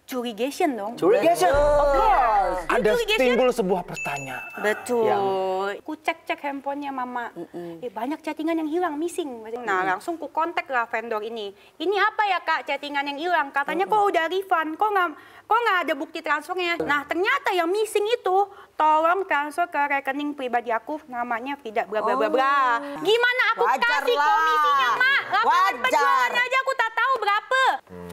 Curigation dong. Curigation? Of course. Ada timbul sebuah pertanyaan. Betul. Ku cek handphonenya Mama. Banyak chattingan yang hilang, missing. Nah, langsung ku kontak lah vendor ini. Ini apa ya Kak chattingan yang hilang? Katanya kok udah refund, kok nggak ada bukti transfernya. Nah, ternyata yang missing itu tolong transfer ke rekening pribadi aku, namanya Frida bla bla bla bla. Gimana aku kasih komisinya, Mak? Lapangan penjualan aja aku tak tahu berapa.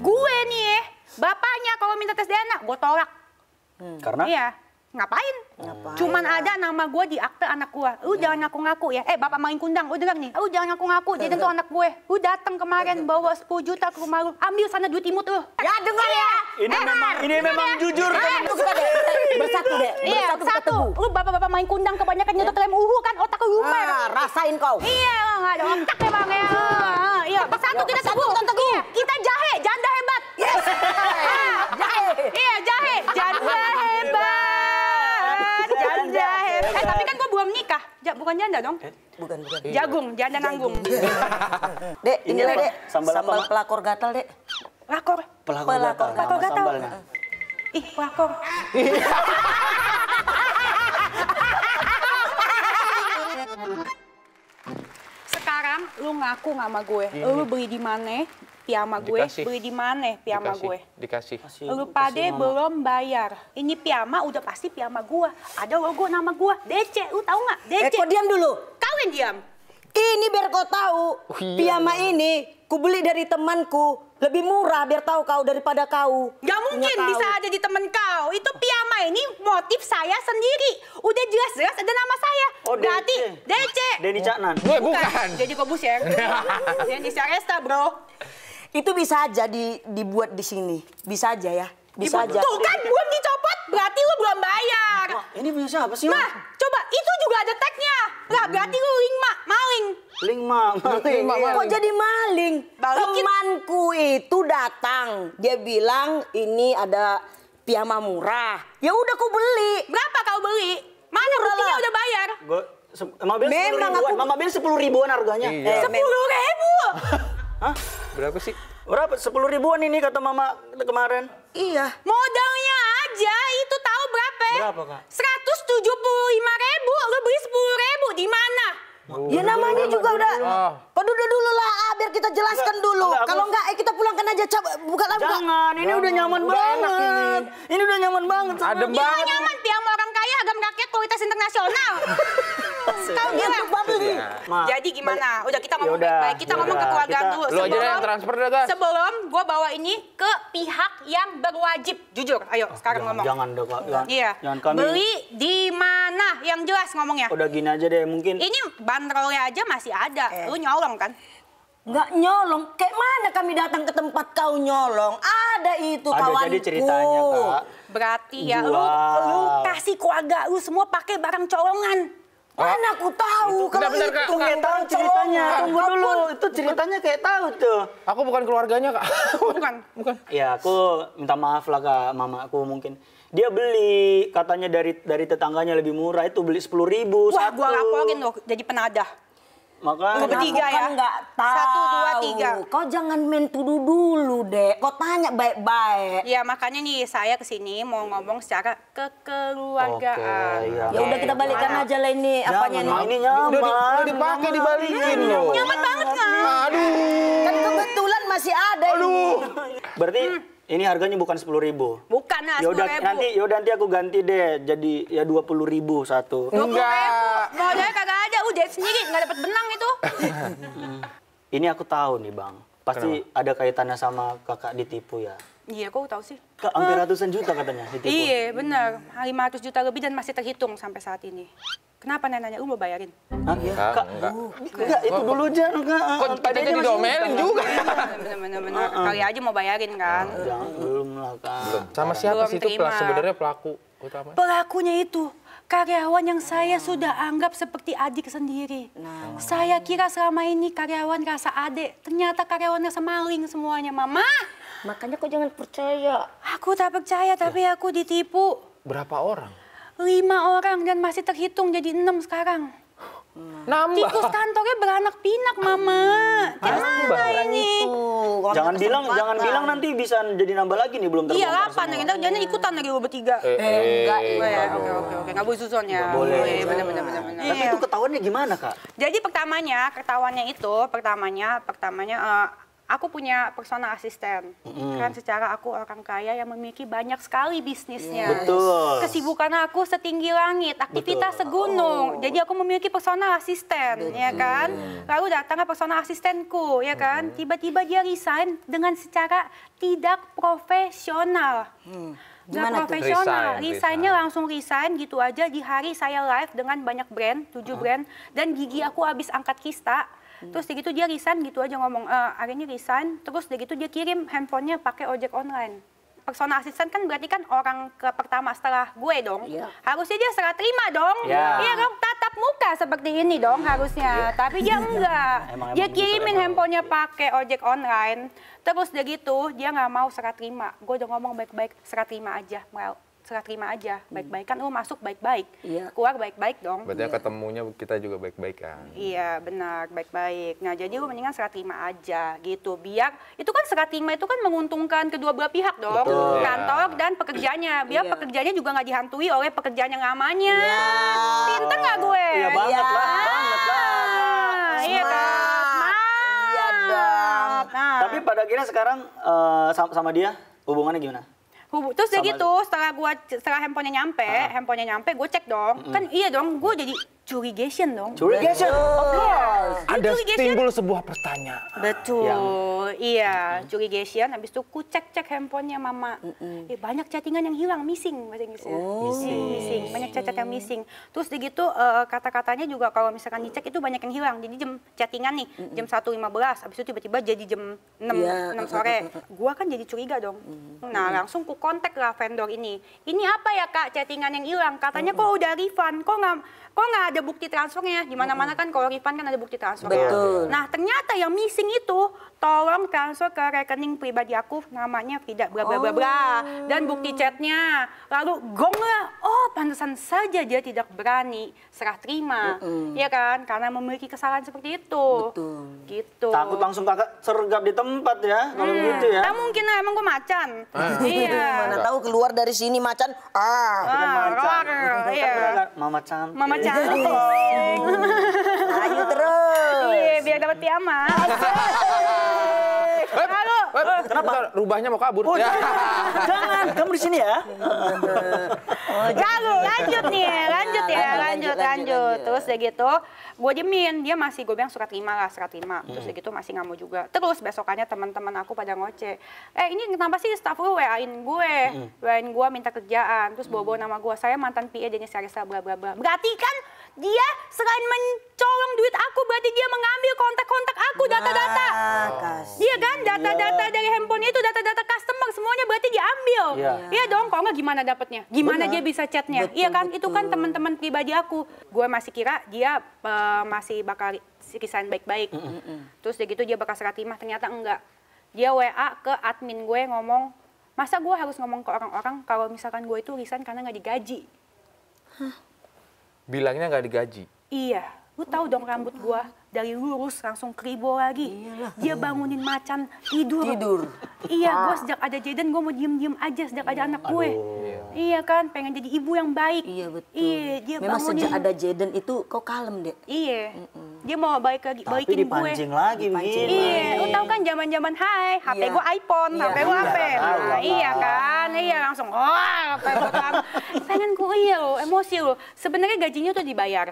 Gue nih bapaknya kalau minta tes DNA, gue tolak. Karena? Iya. Ngapain? Cuman ada nama gue di akte anak gue. Lu jangan ngaku-ngaku ya. Bapak main kundang, lu dengar nih. Lu jangan ngaku-ngaku, jadi itu anak gue. Lu datang kemarin bawa 10 juta ke rumah lu. Ambil sana duit imut lu. Ya dengar ya. Ini memang jujur. Bersatu deh. Iya, satu. Lu bapak-bapak main kundang kebanyakan nyetot lem uhu kan, otak lu lumer. Rasain kau. Iya, nggak ada otak ya Bang ya. Iya, bersatu kita teguh. Iya, kita jahe, janda hebat. Yes. Jahe. Iya, jahe, janda hebat. Janda hebat. Tapi kan gua belum nikah. Bukan janda dong? Bukan. Jagung, janda nanggung. Dek, inilah Dek. Sambal pelakor gatal, Dek. Pelakor. Pelakor gatal. Sambalnya. Ih, pelakor. Sekarang lu ngaku nggak sama gue? Lu beli di mana? Piyama gue beli di mana? Piyama gue. Dikasih. Lu pade belum bayar. Ini piyama udah pasti piyama gue. Ada logo nama gue. DC, lu tahu nggak? DC. Kau diam dulu. Kau yang diam. Ini biar kau tahu. Piyama ini ku beli dari temanku. Lebih murah biar tahu kau daripada kau. Gak mungkin bisa ada di temen kau. Itu piyama ini motif saya sendiri. Udah jelas-jelas ada nama saya. Oh, berarti DC. Denny Caknan. Bukan. Jadi Kobusier. Denny Saresta, bro. Itu bisa aja dibuat di sini. Bisa aja ya. Bisa aja. Tuh kan belum dicopot, berarti lu belum bayar. Ini punya siapa sih? Mah, coba itu juga ada tagnya. Lah, berarti lu maling. Maling. Kok jadi maling? Balikin. Temanku itu datang. Dia bilang ini ada piyama murah. Ya udah kau beli. Berapa kau beli? Mana buktinya udah bayar? Mama Bel 10 ribuan harganya. 10.000. Hah? Berapa sih? Berapa? 10 ribuan ini kata Mama kemarin. Iya. Modalnya aja itu tahu berapa? Berapa, Kak? 175.000. Lu beli 10.000 di mana? Ya namanya juga udah. Kau duduk dulu lah, biar kita jelaskan dulu. Kalau enggak, kita pulangkan aja. Buka lah. Jangan, ini udah nyaman banget. Ini udah nyaman banget. Adem banget. Nyaman, piyama orang kaya, agam rakyat kualitas internasional. Kau bilang. Jadi gimana? Udah kita ngomong baik-baik. Kita ngomong ke keluarga dulu. Lo aja yang transfer dah, guys. Sebelum gue bawa ini ke pihak yang berwajib. Jujur, ayo sekarang ngomong. Jangan dong, Kak. Iya. Beli di mana? Yang jelas ngomongnya. Udah gini aja deh, mungkin. Ini bandrolnya aja masih ada. Lu nyolong kan? Nggak nyolong. Kayak mana kami datang ke tempat kau nyolong? Ada itu kawanku. Ada jadi ceritanya, Kak. Berarti ya lu kasih keluarga lu semua pakai barang colongan. Mana aku tahu kalau Bentar, Kak. itu Kayak tahu ceritanya. Tunggu dulu. Itu ceritanya kayak tahu tuh. Aku bukan keluarganya, Kak. Bukan. Ya, aku minta maaf lah, Kak. Mamaku mungkin. Dia beli katanya dari tetangganya lebih murah, itu beli 10.000 Wah, satu. gua laporin lo jadi penadah. Makanya. Bertiga ya. Kan nggak tahu. 1, 2, 3. Kau jangan main tuduh dulu, Dek. Kau tanya baik-baik. Ya makanya nih saya kesini mau ngomong secara kekeluargaan. Oke, Ya udah kita balikan aja lah ini apanya nih. Ini nyaman. Udah dipakai, dibalikin loh. Nyaman banget kan? Aduh. Kan kebetulan masih ada ini. Berarti ini harganya bukan 10.000. Bukan lah, 10.000. Yaudah nanti aku ganti deh jadi ya 20.000 satu. 20.000. Enggak. Modalnya kagak ada, udah sendiri nggak dapat benang itu. Ini aku tahu nih, Bang. Pasti ada kaitannya sama kakak ditipu ya. Iya, kok tahu sih? Kak, hampir ratusan juta katanya ditipu. Iya, benar. 500 juta lebih dan masih terhitung sampai saat ini. Kenapa nanya? Lu mau bayarin? Hah? Kak, enggak, itu dulu aja, Kak. Kok kita jadi domelin juga? Bener-bener. Kali aja mau bayarin kan? Jangan, belum lah, Kak. Sama siapa sih itu terima. sebenarnya pelaku utama? Pelakunya itu karyawan yang saya sudah anggap seperti adik sendiri. Saya kira selama ini karyawan rasa adik. Ternyata karyawan rasa maling semuanya, Mama. Makanya kau jangan percaya. Aku tak percaya, tapi aku ditipu. Berapa orang? 5 orang dan masih terhitung jadi 6 sekarang. Nambah. Tikus kantornya beranak pinak, Mama. Gimana ini? Jangan bilang nanti bisa jadi nambah lagi nih belum Iya, terbongkar 8. Ntar jangan ikutan lagi lu bertiga. Enggak. Oke. Nggak boleh susun ya. Boleh. Bener. Tapi itu ketahuannya gimana, Kak? Jadi pertamanya aku punya personal asisten. Kan secara aku orang kaya yang memiliki banyak sekali bisnisnya. Betul. Kesibukan aku setinggi langit, aktivitas segunung. Jadi aku memiliki personal asisten, ya kan? Lalu datanglah personal asistenku, ya kan? Tiba-tiba dia resign dengan secara tidak profesional. Nggak Gimana tuh? profesional, Resign. resignnya langsung resign gitu aja di hari saya live dengan banyak brand, 7 brand, dan gigi aku habis angkat kista. Terus gitu dia resign gitu aja ngomong, hari ini resign, terus gitu dia kirim handphonenya pakai ojek online. Personal assistant kan berarti kan orang pertama setelah gue dong. Iya. Harusnya dia serah terima dong. Iya. Iya dong, tatap muka seperti ini dong harusnya. Tapi dia enggak. Emang Dia begitu, kirimin emang. handphonenya pakai ojek online. Terus dia gitu, dia nggak mau serah terima. Gue udah ngomong baik-baik, serah terima aja. Baik-baik kan lu masuk baik-baik. Iya. Keluar baik-baik dong. Berarti ketemunya kita juga baik-baik kan. Iya benar, baik-baik. Nah jadi lu mendingan serah terima aja gitu. Biar, itu kan serah terima itu kan menguntungkan kedua belah pihak dong. Betul. Kantor dan pekerjanya. Biar Iya. pekerjanya juga nggak dihantui oleh pekerjaan yang lamanya. Pinter nggak gue? Iya banget lah, Ah, banget lah. iya kan? Iya dong. Nah, Tapi pada akhirnya sekarang sama dia hubungannya gimana? terus udah Sama- gitu, setelah handphonenya nyampe, gue cek dong. Kan iya dong, gue jadi curigation dong. Curigation? Of course. Ada Curigation. timbul sebuah pertanyaan. Betul, iya, curigation. Habis itu ku cek handphonenya Mama. Banyak chattingan yang hilang, missing bahasa Inggrisnya. Missing, banyak chat yang missing. Terus begitu kata-katanya juga kalau misalkan dicek itu banyak yang hilang. Jadi jam chattingan nih, jam 1.15, habis itu tiba-tiba jadi jam 6, Iya. 6 sore. Gua kan jadi curiga dong. Nah, langsung ku kontak lah vendor ini. Ini apa ya Kak chattingan yang hilang? Katanya kok udah refund, kok nggak ada bukti transfernya? Di mana-mana kan kalau refund kan ada bukti transfernya. Betul. Nah, ternyata yang missing itu tolong transfer ke rekening pribadi aku namanya Frida bla bla bla bla dan bukti chatnya. Lalu gong lah, oh pantesan saja dia tidak berani serah terima. Iya kan? Karena memiliki kesalahan seperti itu. Betul. Gitu. Takut langsung kakak sergap di tempat ya, kalau gitu ya. Nah, mungkin lah, emang gue macan. Iya. Mana tahu keluar dari sini macan. Macan. Iya. Mama cantik. Mama cantik. Ayo terus. Iya, biar dapat piyama. Halo. Kenapa? Rubahnya mau kabur. Oh, Ya. jangan, kamu di sini ya. Lalu lanjut nih, lanjut. Terus udah gitu, gue diemin, dia masih gue bilang serah terima. Terus udah gitu masih nggak mau juga. Terus besokannya teman-teman aku pada ngoceh. Ini kenapa sih staff lu WA-in gue minta kerjaan, terus bawa-bawa nama gue. Saya mantan PA Dennis Sarisa bla bla bla. Berarti kan dia selain mencolong duit aku, berarti dia mengambil kontak-kontak aku, data-data. Iya kan, data-data dari handphone itu, data-data customer semuanya berarti diambil. Iya. Iya dong, kalau nggak gimana dapatnya? Gimana dia bisa chatnya? Betul, Iya kan, itu kan betul. teman-teman pribadi aku. Gue masih kira dia masih bakal resign baik-baik. Terus dia gitu dia bakal serah terima, ternyata enggak. Dia WA ke admin gue ngomong, masa gue harus ngomong ke orang-orang kalau misalkan gue itu resign karena nggak digaji? Bilangnya nggak digaji. Iya, lu tahu dong rambut gue dari lurus langsung kribo lagi. Dia bangunin macan tidur. Iya, gue sejak ada Jaden gue mau diem-diem aja sejak ada anak gue. Iya kan, pengen jadi ibu yang baik. Iya betul. Iya, dia Memang bangunin. sejak ada Jaden itu kau kalem deh. Iya, dia mau baikin Tapi gue. dipancing lagi begini. Iya, lu tahu kan zaman-zaman hai, HP Iya. gue iPhone, Iya. HP gue HP. Iya, Nah, tahu, iya tahu. kan, iya langsung, HP gue kan. Pengen gue iya loh, emosi loh. Sebenarnya gajinya tuh dibayar.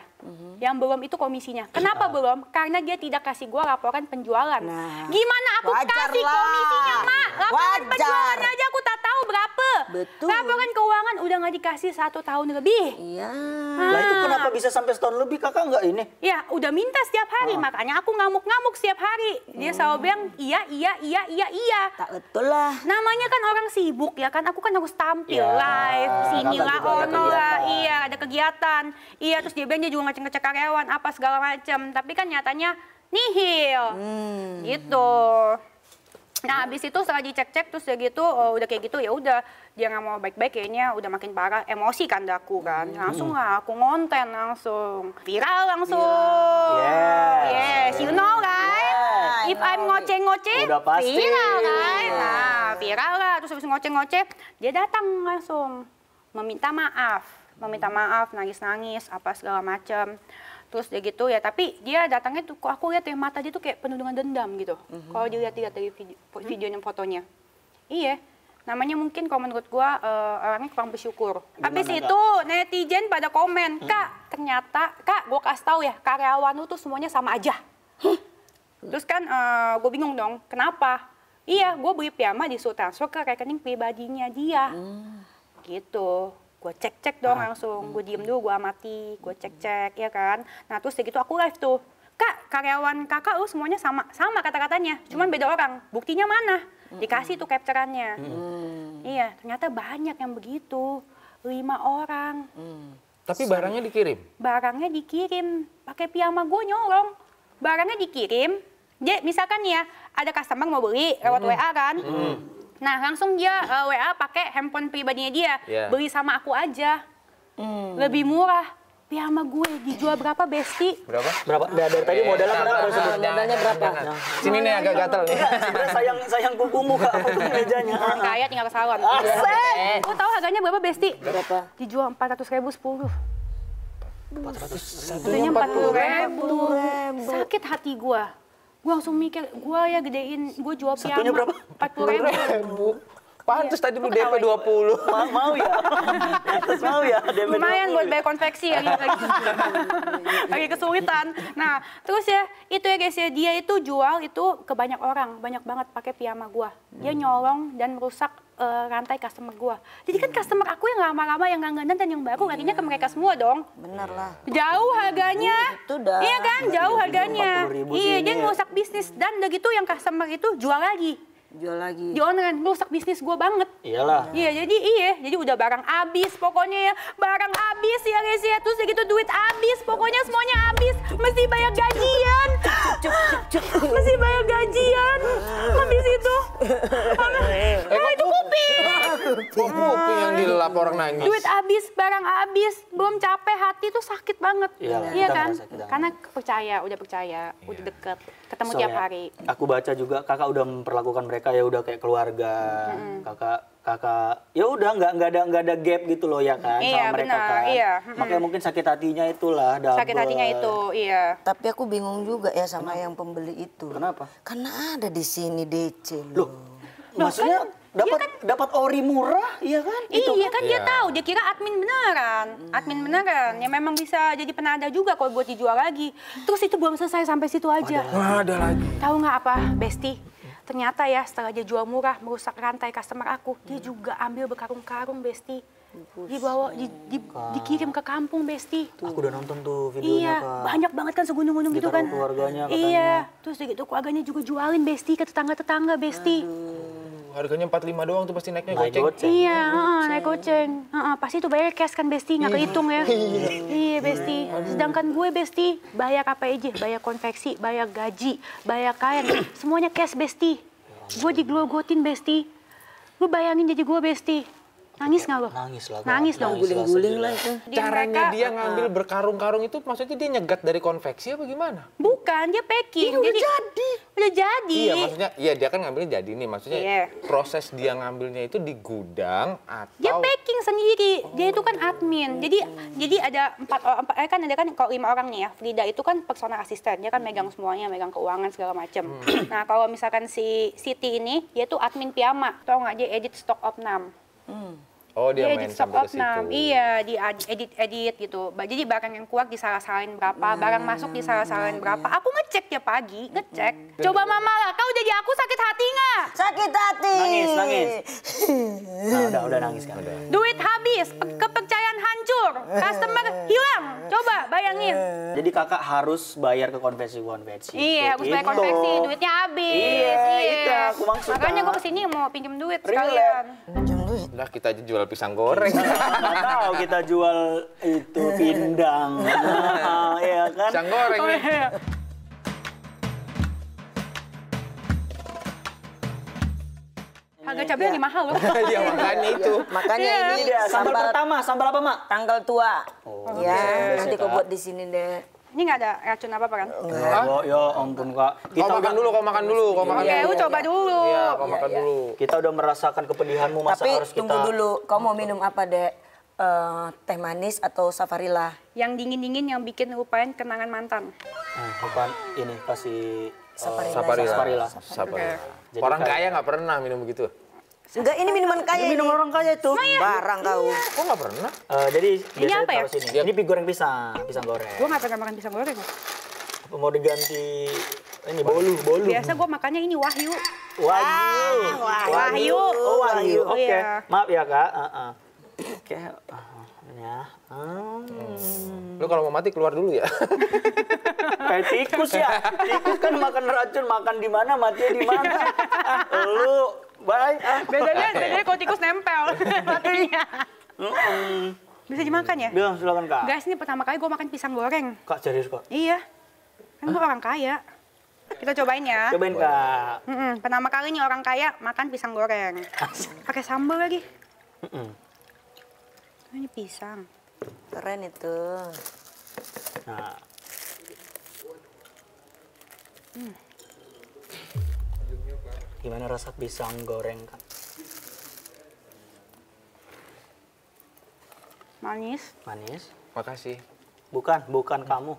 Yang belum itu komisinya. Kenapa belum? Karena dia tidak kasih gue laporan penjualan. Nah, Gimana aku wajar kasih lah. komisinya, Mak? Laporan Wajar. penjualan aja aku tak tahu berapa. Betul. Laporan keuangan udah nggak dikasih 1 tahun lebih. Iya. Lah itu kenapa bisa sampai setahun lebih kakak nggak ini? Ya, udah minta setiap hari, makanya aku ngamuk-ngamuk setiap hari. Dia selalu bilang, iya. Tak betul lah. Namanya kan orang sibuk ya kan, aku kan harus tampil Ya, live, sinilah, kakak juga ada ono lah, kegiatan. iya ada kegiatan. Iya, terus dia bilang dia juga ngecek-ngecek karyawan, apa segala macam. Tapi kan nyatanya nihil, gitu. Nah, habis itu setelah dicek-cek terus udah gitu, udah kayak gitu ya udah dia nggak mau baik-baik kayaknya udah makin parah, emosi kan daku kan. Langsung lah aku ngonten langsung. Viral langsung. Yes, you know right? If I'm ngoceh-ngoceh, udah pasti. viral kan. Nah, viral lah terus habis ngoceh-ngoceh, dia datang langsung meminta maaf, nangis-nangis apa segala macam. Terus dia gitu ya, tapi dia datangnya tuh, kok aku lihat ya mata dia tuh kayak penuh dengan dendam gitu. Kalau dilihat-lihat dari videonya, fotonya. Iya, namanya mungkin kalau menurut gua orangnya kurang bersyukur. Habis itu netizen pada komen, Kak ternyata, Kak gua kasih tahu ya, karyawan lu tuh semuanya sama aja. Terus kan gue bingung dong, kenapa? Iya, gue beli piyama disuruh transfer ke rekening pribadinya dia. Gitu. Gue cek-cek dong langsung, gue diem dulu, gue amati, gue cek-cek ya kan. Nah terus gitu aku live tuh, Kak karyawan kakak lu semuanya sama kata-katanya, cuman beda orang, buktinya mana? Dikasih tuh capturannya. Iya, ternyata banyak yang begitu, 5 orang. Tapi barangnya dikirim? Barangnya dikirim, pakai piyama gue nyolong. Barangnya dikirim, dia misalkan ya ada customer mau beli lewat WA kan. Nah langsung dia WA pakai handphone pribadinya dia, beli sama aku aja, lebih murah. Piyama gue dijual berapa Besti? Berapa? Dari tadi modalnya berapa? Modalnya berapa? Sini nih agak gatel nih. Sebenarnya sayang kukumu Kak, apa tuh mejanya. Orang kaya tinggal ke salon. Kau tahu harganya berapa Besti? Berapa? Dijual 400.000 10. 400. Satunya 40.000. Sakit hati gue. Gue langsung mikir, gue ya gedein, gue jual piyama. Satunya berapa? 40.000. Pantes tadi lu DP 20. Mau ya? Mau ya? DP Lumayan 20 buat bayar konveksi ya. Lagi kesulitan. Nah, terus ya itu ya guys ya, dia itu jual itu ke banyak orang, banyak banget pakai piyama gua. Dia nyolong dan merusak rantai customer gua. Jadi kan customer aku yang lama-lama yang langganan dan yang baru larinya ke mereka semua dong. Bener lah. Jauh harganya. Itu dah. Iya kan, jauh harganya. 40.000 Iya, sih dia ini ya. ngerusak bisnis dan udah gitu yang customer itu jual lagi. Jual lagi. Di online, ngerusak bisnis gua banget. Iyalah. Iya, jadi udah barang habis pokoknya ya. Barang habis ya guys ya. Terus gitu duit habis, pokoknya semuanya habis. Mesti bayar gajian. Mesti bayar gajian. Habis itu. Itu kuping. Kok kuping yang dilap orang nangis? Duit habis, barang habis. Belum capek, hati tuh sakit banget. Iyalah, Iya kita kan? ngerasa, kita Karena udah percaya, udah deket. Ketemu tiap hari. Aku baca juga kakak udah memperlakukan mereka ya udah kayak keluarga. Kakak ya udah nggak ada gap gitu loh ya kan Iya, sama mereka benar, kan. iya. Makanya mungkin sakit hatinya itulah double. Sakit hatinya itu, iya. Tapi aku bingung juga ya sama yang pembeli itu. Kenapa? Karena ada di sini DC loh. Maksudnya dapat ori murah, iya kan? Iya kan dia tahu, dia kira admin beneran. Admin beneran, ya memang bisa jadi penada juga kalau buat dijual lagi. Terus itu belum selesai sampai situ aja. Wah, ada lagi. Tahu nggak apa, Besti? Ternyata ya setelah dia jual murah, merusak rantai customer aku, dia juga ambil berkarung-karung, Besti. Dibawa, dikirim ke kampung, Besti. Aku udah nonton tuh videonya Iya, Kak. banyak banget kan segunung-gunung gitu kan. Keluarganya katanya. Iya, terus gitu keluarganya juga jualin, Besti, ke tetangga-tetangga, Besti. Harganya 45 doang tuh pasti naiknya Naik goceng. goceng. Iya, naik goceng. Pasti itu bayar cash kan Besti, nggak kehitung ya. Iya Besti. Sedangkan gue Besti, bayar apa aja? Bayar konveksi, bayar gaji, bayar kain, semuanya cash Besti. Gue diglogotin Besti. Lu bayangin jadi gue Besti. Nangis nggak lo? Nangis lah. Kak. Nangis dong. Guling-guling lah itu. Caranya dia ngambil berkarung-karung itu maksudnya dia nyegat dari konveksi apa gimana? Bukan, dia packing. Udah Jadi, jadi. udah jadi. Iya, maksudnya iya dia kan ngambilnya jadi nih. Maksudnya Iya. proses dia ngambilnya itu di gudang atau Dia packing sendiri. Dia itu kan admin. Jadi ada 4 orang, kan ada kan kalau 5 orang nih ya. Frida itu kan personal assistant. Dia kan megang semuanya, megang keuangan segala macem. Nah, kalau misalkan si Siti ini, dia tuh admin piyama. Tau nggak, dia edit stock opnam. oh dia main edit stock sampai ke situ. opnam. Iya, di edit gitu. Jadi barang yang keluar disalah-salahin berapa, barang masuk disalah-salahin berapa. Aku ngecek tiap pagi, ngecek. Coba Mama lah, kau jadi aku sakit hati nggak? Sakit hati. Nangis. Nah, udah nangis kan. Duit habis, kepercayaan hancur, customer hilang. Coba bayangin. Jadi kakak harus bayar ke konversi. Iya, harus bayar Itu. konveksi, duitnya habis. Iya, itu aku maksud, Makanya Kak. gue kesini mau pinjem duit sekalian. Pinjam duit. Lah kita aja jual pisang goreng. Nggak tahu kita jual itu pindang. Iya kan? Pisang goreng nih. Harga cabai lagi mahal loh. Iya makanya itu. Makanya ini Ini dia sambal pertama, sambal apa, Mak? tanggal tua. Ya, nanti kau buat di sini deh. Ini nggak ada racun apa kan? Ya ampun, Kak. Kau makan dulu, kau makan dulu, kau makan Oke, dulu. lu coba dulu. Iya, kau makan dulu. Kita udah merasakan kepedihanmu, masa Tapi harus kita... tunggu dulu, kau mau minum apa dek? Teh manis atau safarilla? Yang dingin-dingin yang bikin lupain kenangan mantan. bukan ini, kasih... Saparilla. Saparilla. Jadi Orang kayak- kaya nggak pernah minum begitu. Enggak, ini minuman kaya. Ini minum orang kaya itu. Barang kau. Kok nggak pernah? Jadi biasanya apa ya? taruh sini. Ini goreng pisang goreng. Gue nggak pernah makan pisang goreng. Apa mau diganti ini bolu. Biasa gue makannya ini Wahyu. Wahyu. Wahyu. Oh, Wahyu. Oke. Iya. Maaf ya, Kak. Oke. Ya. Lu kalau mau mati keluar dulu ya. Kayak tikus ya. Tikus kan makan racun, makan di mana, matinya di mana. Lu, bye. Bedanya kalau tikus nempel matinya. Bisa dimakan ya? Bilang silakan, Kak. Guys, ini pertama kali gue makan pisang goreng. Kak, serius, Kak. Iya. Kan gue orang kaya. Kita cobain ya. Cobain, Kak. Pertama kali nih orang kaya makan pisang goreng. Pakai sambal lagi. Ini pisang. Keren itu. Nah. Gimana rasa pisang goreng, Kak? Manis. Manis? Makasih. Bukan kamu.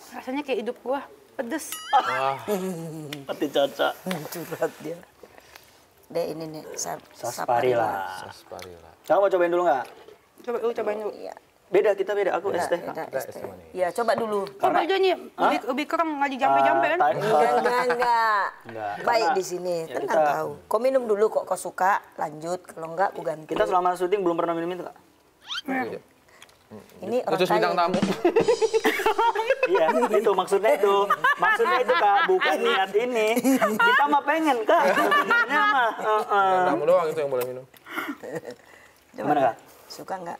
Rasanya kayak hidup gue. Pedes. Wah, Pati caca. Curhat dia. Dek ini nih, Sarsaparilla. sarsaparilla. Kamu mau cobain dulu nggak? Cobain dulu. Iya. Beda, kita beda. Aku es teh, Kak. Iya, coba dulu. Coba aja nih, lebih kereng, nggak dijampe-jampe kan? Enggak. Enggak. Baik Karena di sini, ya tenang kita- kau. Kau minum dulu kok kau suka, lanjut. Kalau enggak, aku ganti. Kita selama syuting belum pernah minum itu, Kak. Ini orang Khusus bintang kaya. tamu. Iya, itu maksudnya itu. Maksudnya itu, Kak, bukan niat ini. Kita mah pengen, Kak. Sebenarnya mah. Bintang tamu doang itu yang boleh minum. Gimana, Kak? Suka enggak?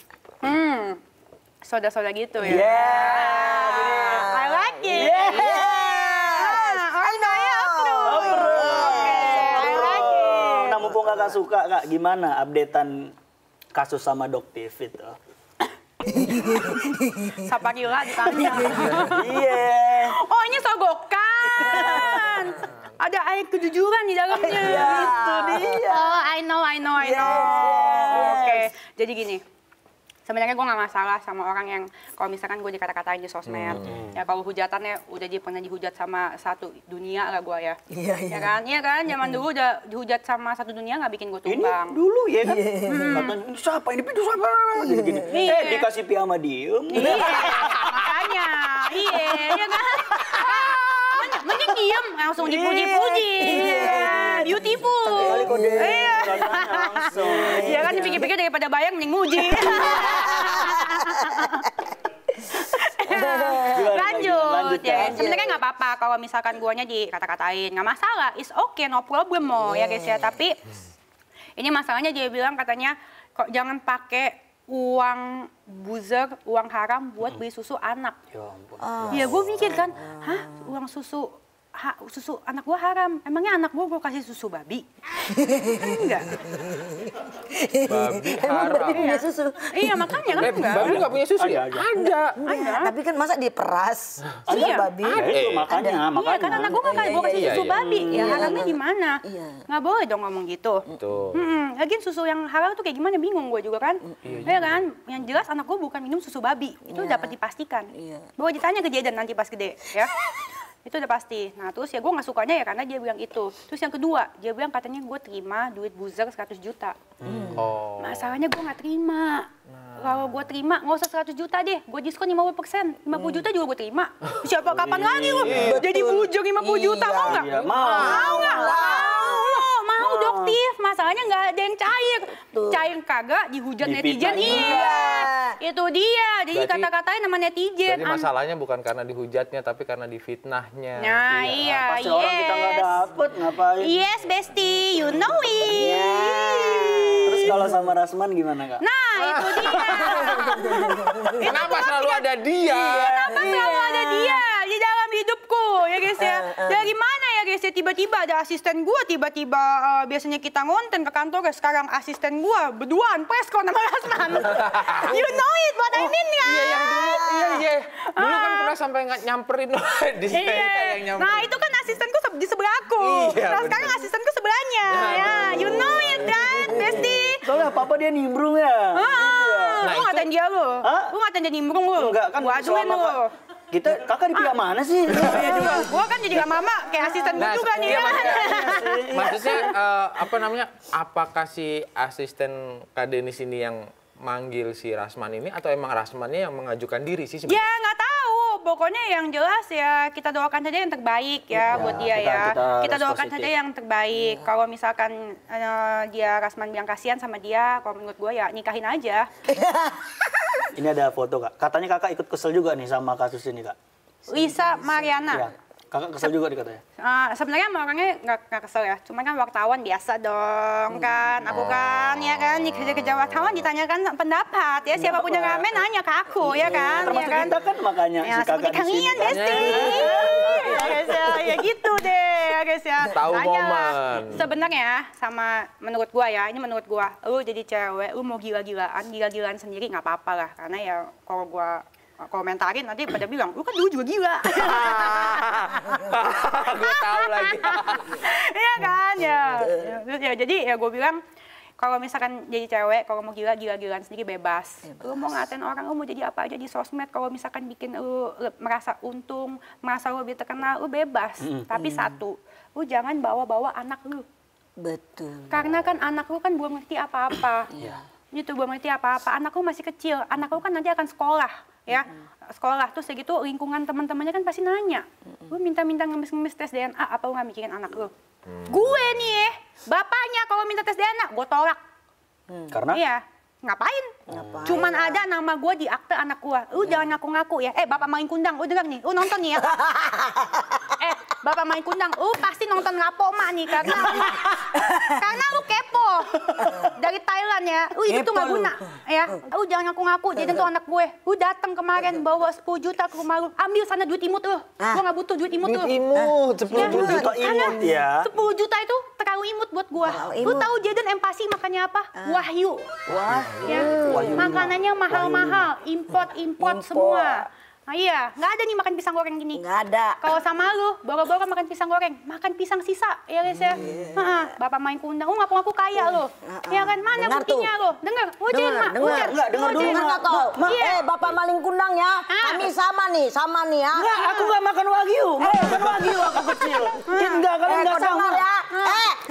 Soda-soda gitu ya. Yeah. I like it. Yes. Orang kaya approve. Oke, I like it. Nah, mumpung Kakak suka, Kak, gimana updatean kasus sama Doktif itu? Saparilla ditanya. Iya. Oh, ini sogokan. Ada air kejujuran di dalamnya. Itu dia. Oh, I know. Oke, jadi gini. Sebenarnya gue nggak masalah sama orang yang kalau misalkan gue dikata-katain di sosmed. Ya kalau hujatannya udah pernah dihujat sama satu dunia lah gue ya. Iya. Ya kan? Iya kan? Zaman dulu udah dihujat sama satu dunia nggak bikin gue Ini tumbang. dulu ya kan? Katanya, ini siapa? Ini pintu siapa? Gini-gini. Iya. Dikasih piyama diem. Iya, makanya. Iya kan? Mending diem, langsung dipuji-puji. Beautiful. Kali kode. Iya. Langsung. Iya kan dipikir-pikir daripada bayang mending muji. Lanjut ya. Sebenarnya nggak apa-apa kalau misalkan guanya dikata-katain, nggak masalah. It's okay, no problem mo ya guys ya. Tapi ini masalahnya dia bilang katanya kok jangan pakai uang buzzer, uang haram buat beli susu anak. Ya ampun. Ya gue mikir kan, hah uang susu susu anak gue haram. Emangnya anak gue kasih susu babi? Enggak. Babi Emang haram. babi punya susu? Iya makanya kan enggak. Babi nggak punya susu ya? Ada. Ada. Tapi kan masa diperas? Susu Iya. babi. Ya itu makanya, Iya kan anak gue kan gue kasih Iya, susu iya. babi. Ya haramnya di mana? Iya. Nggak boleh dong ngomong gitu. Tuh. Lagian susu yang halal tuh kayak gimana bingung gue juga kan. Iya kan? Yang jelas anak gue bukan minum susu babi. Itu dapat dipastikan. Iya. Boleh ditanya ke Jaden nanti pas gede ya. Itu udah pasti. Nah terus ya gue nggak sukanya ya karena dia bilang itu. Terus yang kedua, dia bilang katanya gue terima duit buzzer 100 juta. Oh. Masalahnya gue nggak terima. Kalau gue terima nggak usah 100 juta deh, gue diskon 50%. 50 juta juga gue terima. Siapa kapan lagi lo? Jadi bujur 50 juta mau nggak? Iya, mau. Mau nggak? Mau Doktif. Masalahnya nggak ada yang cair. Cair kagak dihujat Difitnah. netizen. Iya. Itu dia. Jadi Berarti- kata-katain sama netizen. Jadi masalahnya bukan karena dihujatnya, tapi karena difitnahnya. Nah iya. Pasti orang kita nggak dapet, ngapain? Yes, bestie, you know it. Terus kalau sama Rasman gimana, Kak? Nah, itu dia. Kenapa selalu ada dia? Kenapa selalu ada dia di dalam hidupku? ya guys ya. Dari mana ya guys ya, tiba-tiba ada asisten gue, tiba-tiba biasanya kita ngonten ke kantor, sekarang asisten gue berduaan preskon sama Rasman. You know it, what I mean ya? Iya yang dulu, iya. Dulu kan pernah sampai nyamperin di saya yang nyamperin. Nah itu kan asistenku di sebelah aku. Iya, Nah sekarang asistenku sebelahnya. Ya, you know it kan, Besti. Soalnya papa dia nimbrung ya. Lu ngatain dia lu? Lu ngatain dia nimbrung lu? Enggak kan, Gua aduin lu. kakak di pihak mana sih? Iya juga. Gua kan jadi mama kayak asisten gua juga nih. iya, kan. Maksudnya apakah si asisten Kak Denis ini yang manggil si Rasman ini atau emang Rasmannya yang mengajukan diri sih sebenarnya? Ya nggak tahu. Pokoknya yang jelas ya kita doakan saja yang terbaik ya buat dia ya. Kita doakan saja yang terbaik. Kalau misalkan dia Rasman bilang kasihan sama dia, kalau menurut gue ya nikahin aja. Ini ada foto kak. Katanya kakak ikut kesel juga nih sama kasus ini kak. Lisa Mariana. Iya. Kakak kesel juga nih katanya. Sebenarnya orangnya nggak kesel ya, cuma kan wartawan biasa dong kan, aku kan ya kan kerja wartawan ditanyakan pendapat ya, siapa punya ramen nanya ke aku ya kan, Termasuk ya kan. kita kan makanya Ya si kakak seperti di sini. kalian Besti. Ya guys ya gitu deh ya guys ya. Tahu Tanya lah. momen. Sebenarnya sama menurut gua ya, ini menurut gua, lu jadi cewek, lu mau gila-gilaan sendiri nggak apa-apa lah, karena ya kalau gua komentarin nanti pada bilang, lu kan dulu juga gila. Gue tahu lagi. Iya kan ya. Ya jadi ya gue bilang kalau misalkan jadi cewek, kalau mau gila-gilaan sendiri bebas. Lu mau ngatain orang, lu mau jadi apa aja di sosmed, kalau misalkan bikin lu merasa untung, merasa lu lebih terkenal, lu bebas. Tapi satu, lu jangan bawa-bawa anak lu. Betul. Karena kan anak lu kan belum ngerti apa-apa. Gitu, belum ngerti apa-apa. Anak lu masih kecil, anak lu kan nanti akan sekolah. Ya, sekolah terus segitu lingkungan teman-temannya kan pasti nanya, lu minta-minta ngemis-ngemis tes DNA, apa lu nggak mikirin anak lu? Gue nih, bapaknya kalau minta tes DNA, gue tolak. Karena? Iya, ngapain? Cuman ada nama gue di akte anak gue. Lu jangan ngaku-ngaku ya. Bapak main kundang, lu dengar nih, lu nonton nih ya. Bapak main kundang, lu pasti nonton Rapoma nih karena lu kepo dari Thailand ya. Lu itu tuh nggak guna ya. Lu jangan ngaku-ngaku jadi tuh anak gue. Lu datang kemarin bawa 10 juta ke rumah lu, ambil sana duit imut lu. Gua nggak butuh duit imut lu. Imut, 10 juta imut ya. 10 juta itu terlalu imut buat gua. Lu tahu Jaden empati makannya apa? Wahyu. Ya. Makanannya mahal-mahal, import semua. Nah iya, nggak ada nih makan pisang goreng gini. Nggak ada. Kalau sama lu, bawa-bawa makan pisang goreng, makan pisang sisa, ya guys ya. Bapak main kundang, lu ngaku-ngaku kaya lu. Ya kan, mana Dengar buktinya lu? Dengar, ujian mak, ujian. Enggak, dengar dulu. Dengar kau. Bapak maling kundang ya. Kami sama nih ya. Enggak, aku nggak makan wagyu. Nggak makan wagyu aku kecil. Enggak, kalian nggak sama. ya.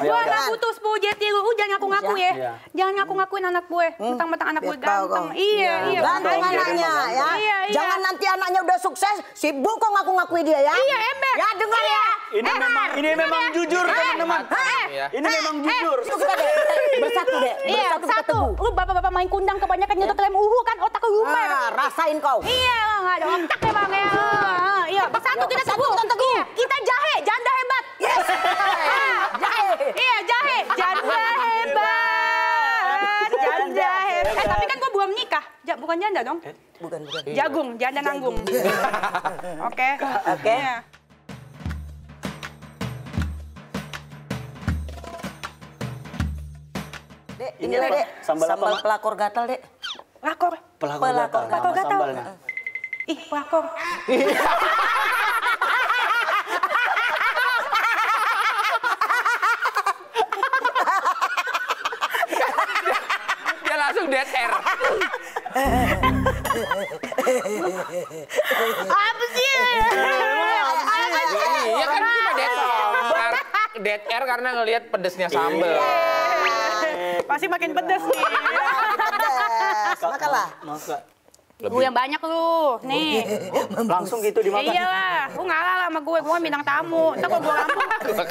Gua nggak butuh 10 jeti lu, jangan ngaku-ngaku ya. Jangan ngaku-ngakuin anak gue. Mentang-mentang anak gue ganteng. Iya. Ganteng anaknya ya. Iya. Jangan nanti anaknya udah sukses, sibuk kok ngaku-ngakui dia ya. Iya, ember. Ya dengar ya. Ini memang jujur teman-teman. Ini memang jujur. Bersatu deh. Iya, Bersatu kita satu. teguh. Lu bapak-bapak main kundang kebanyakan nyetot rem uhu kan, otak lu lumer. Rasain kau. Iya, nggak ada otak ya bang ya. Iya, bersatu kita teguh. Iya, kita jahe, janda hebat. Yes. Jahe. Iya, jahe, janda hebat. Janda hebat. Tapi kan gua belum nikah. Bukan janda dong. Bukan. Jagung, janda nanggung. Oke. Iya. Dek, inilah dek. Sambal apa, Mak? pelakor gatal dek. Lakor. Pelakor gatal. Pelakor Nama gatal. sambalnya. Ih, pelakor. Dia langsung dead air. Apa sih? Iya kan cuma dead air karena ngelihat pedesnya sambel. Pasti makin pedas nih. Pedas. Makanlah. Maaf kak. Gue yang banyak lu, nih. Langsung gitu dimakan. Iyalah, lu ngalah lah sama gue bintang tamu. Ntar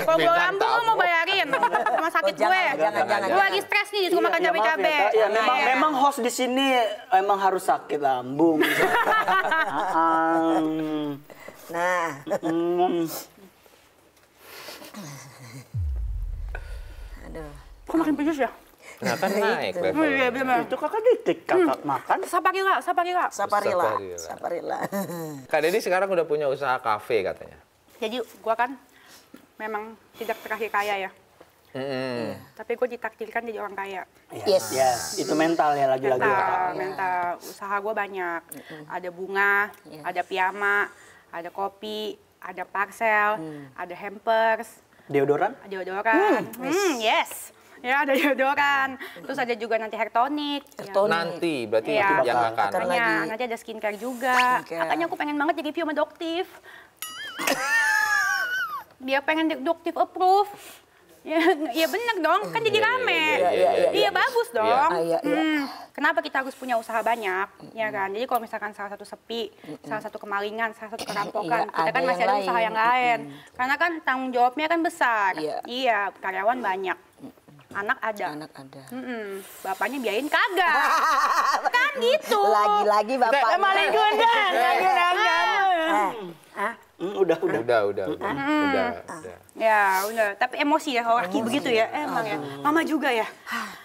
kalau gue rampung, lu mau bayarin rumah sakit gue. jangan. Lu lagi stres nih, disuruh makan cabai-cabai. Ya, memang host di sini emang harus sakit lambung. Nah. Aduh. Kok makin pedes ya? Nah kan naik Iya, levelnya. bener. Itu kakak ditik kakak makan. Saparila. Saparilla. Kak Deddy sekarang udah punya usaha kafe katanya. Jadi gue kan memang tidak terakhir kaya ya. Tapi gue ditakdirkan jadi orang kaya. Yes. Yes, itu mental ya lagi-lagi. Mental. Usaha gue banyak. Ada bunga, ada piyama, ada kopi, ada parcel, ada hampers. Deodoran? Deodoran. Yes. Ya, ada deodoran. Terus ada juga nanti hair tonic. Nanti, berarti Iya. yang akan. Katanya, nanti ada skincare juga. Katanya aku pengen banget jadi review sama Doktif. Dia pengen Doktif approve. Ya bener dong, kan jadi rame. Iya bagus dong. Kenapa kita harus punya usaha banyak, ya kan? Jadi kalau misalkan salah satu sepi, salah satu kemalingan, salah satu kerampokan, kita kan masih ada usaha yang lain. Karena kan tanggung jawabnya kan besar. Iya, karyawan banyak. Anak ada. Bapaknya biayain kagak. Kan gitu. Lagi-lagi bapak. Maling gundang. Udah. Ya, udah. Tapi emosi ya, kalau laki begitu ya. Emang ya. Mama juga ya.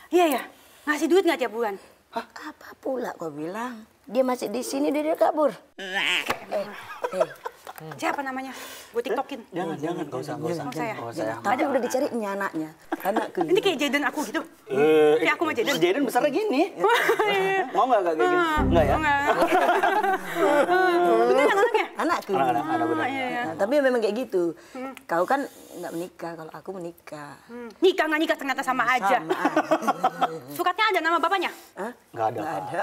Iya ya. Ngasih duit nggak tiap bulan? Apa pula kau bilang? Dia masih di sini, dia kabur. Siapa namanya? Gue tiktokin. Jangan, gak usah. Tapi udah dicariin anaknya. Anakku. Ini kayak Jaden aku gitu. Kayak aku sama Jaden. Jaden besarnya gini. Mau nggak kayak gini? Enggak ya? Beneran anaknya? Anakku. Anak benar. Nah, tapi memang kayak gitu. Kau kan nggak menikah, kalau aku menikah. Nikah nggak nikah ternyata sama aja. Suratnya ada nama bapaknya? Nggak ada.